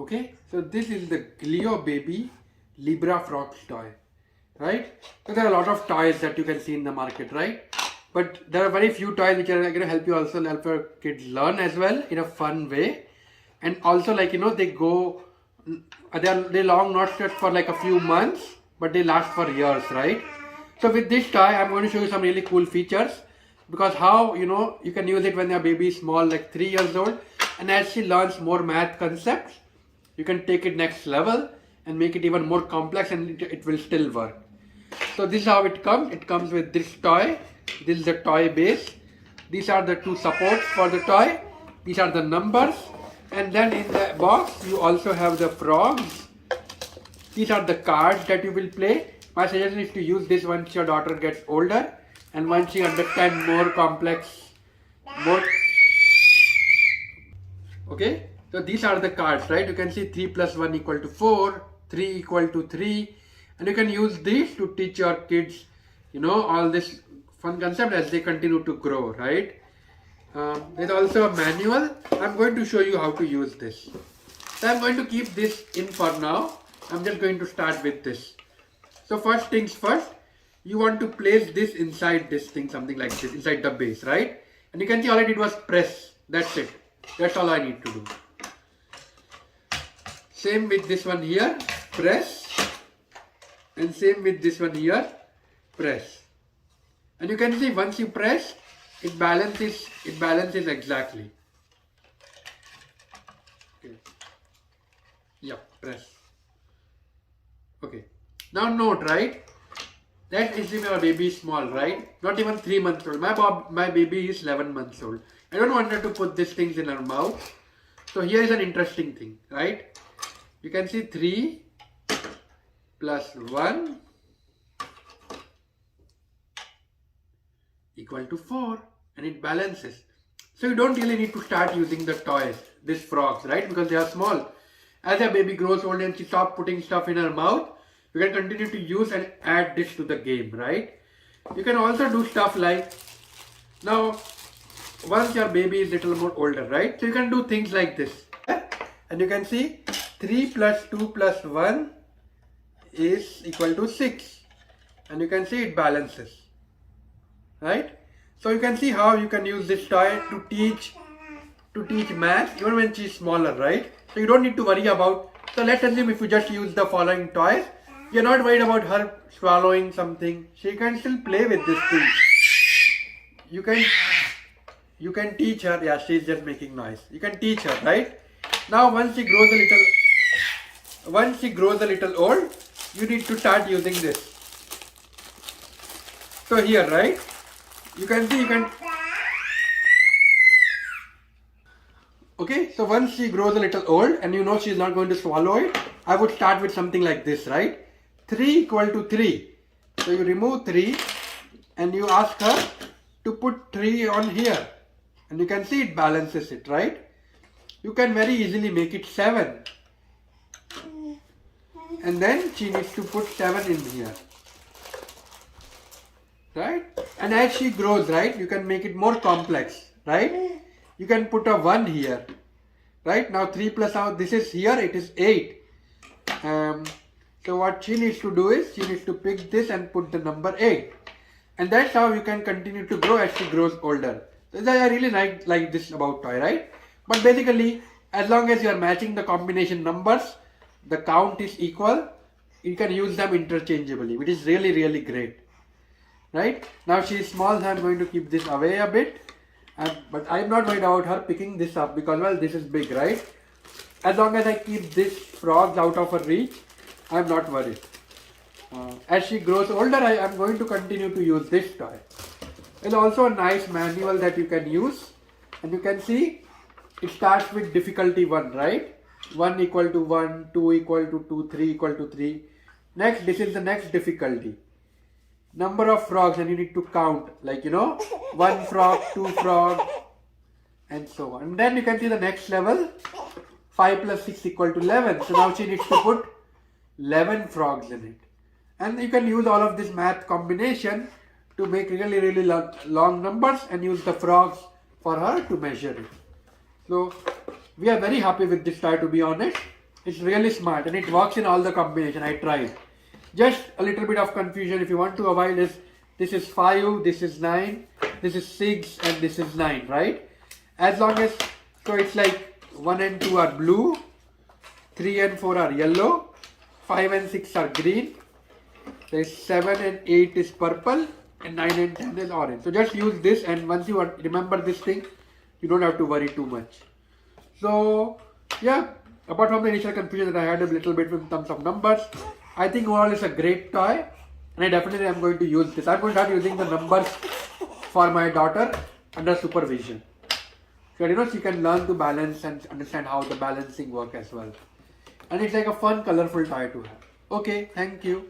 Okay, so this is the GILOBABY Libra Frogs toy, right? So there are a lot of toys that you can see in the market, right? But there are very few toys which are going to help you also help your kids learn as well in a fun way, and also they go, they long not just for like a few months, but they last for years, right? So with this toy, I'm going to show you some really cool features, because how you can use it when your baby is small, like 3 years old, and as she learns more math concepts, you can take it next level and make it even more complex, and it will still work. So this is how it comes. It comes with this toy. This is the toy base. These are the two supports for the toy. These are the numbers. And then in the box, you also have the frogs. These are the cards that you will play. My suggestion is to use this once your daughter gets older and once she understands more complex, okay? So these are the cards, right? You can see 3 plus 1 equal to 4, 3 equal to 3. And you can use these to teach your kids, all this fun concept as they continue to grow, right? There's also a manual. I'm going to show you how to use this. So I'm going to keep this in for now. I'm just going to start with this. So first things first, you want to place this inside this thing, something like this, inside the base, right? And you can see all I did was press. That's it. That's all I need to do. Same with this one here, press. And same with this one here, press. And you can see once you press, it balances exactly. Okay. Yeah, press. Okay. Now note, right? That is if your baby is small, right? Not even 3 months old. My baby is 11 months old. I don't want her to put these things in her mouth. So here is an interesting thing, right? You can see 3 plus 1 equal to 4, and it balances. So you don't really need to start using the toys, these frogs, right? Because they are small. As your baby grows old and she stops putting stuff in her mouth, you can continue to use and add this to the game, right? You can also do stuff like, now once your baby is a little more older, right? So you can do things like this. And you can see 3 plus 2 plus 1 is equal to 6. And you can see it balances, right? So you can see how you can use this toy to teach math even when she is smaller, right? So you don't need to worry about, so let's assume if you just use the following toys, you're not worried about her swallowing something. She can still play with this thing. You can teach her. Yeah, she's just making noise. You can teach her, right? Now once she grows a little old, you need to start using this. So here, right? You can see okay, so once she grows a little old and she's not going to swallow it, I would start with something like this, right? 3 equal to 3. So you remove 3 and you ask her to put 3 on here. And you can see it balances it, right? You can very easily make it 7. And then she needs to put 7 in here. Right? And as she grows, right, you can make it more complex, right? You can put a 1 here. Right? Now 3 plus out, this is here, it is 8. So what she needs to do is, she needs to pick this and put the number 8. And that's how you can continue to grow as she grows older. So I really like this about toy, right? But basically, as long as you are matching the combination numbers, the count is equal, you can use them interchangeably, which is really, really great. Right? Now she is small, so I'm going to keep this away a bit. But I'm not worried about her picking this up because, well, this is big, right? As long as I keep this frogs out of her reach, I'm not worried. As she grows older, I'm going to continue to use this toy. There's also a nice manual that you can use. And you can see it starts with difficulty 1, right? 1 equal to 1, 2 equal to 2, 3 equal to 3. Next, this is the next difficulty. Number of frogs, and you need to count, like 1 frog, 2 frog, and so on. And then you can see the next level, 5 plus 6 equal to 11. So now she needs to put 11 frogs in it. And you can use all of this math combination to make really, really long numbers and use the frogs for her to measure it. So we are very happy with this toy, to be honest. It's really smart and it works in all the combination. I tried. Just a little bit of confusion if you want to avoid this is 5, this is 9, this is 6 and this is 9, right? As long as, so it's like 1 and 2 are blue, 3 and 4 are yellow, 5 and 6 are green, there's 7 and 8 is purple and 9 and 10 is orange. So just use this and once you remember this thing, you don't have to worry too much. So yeah, apart from the initial confusion that I had a little bit in terms of numbers, I think overall it's a great toy and I definitely am going to use this. I'm going to start using the numbers for my daughter under supervision. So you know she can learn to balance and understand how the balancing work as well. And it's like a fun colorful toy to have. Okay, thank you.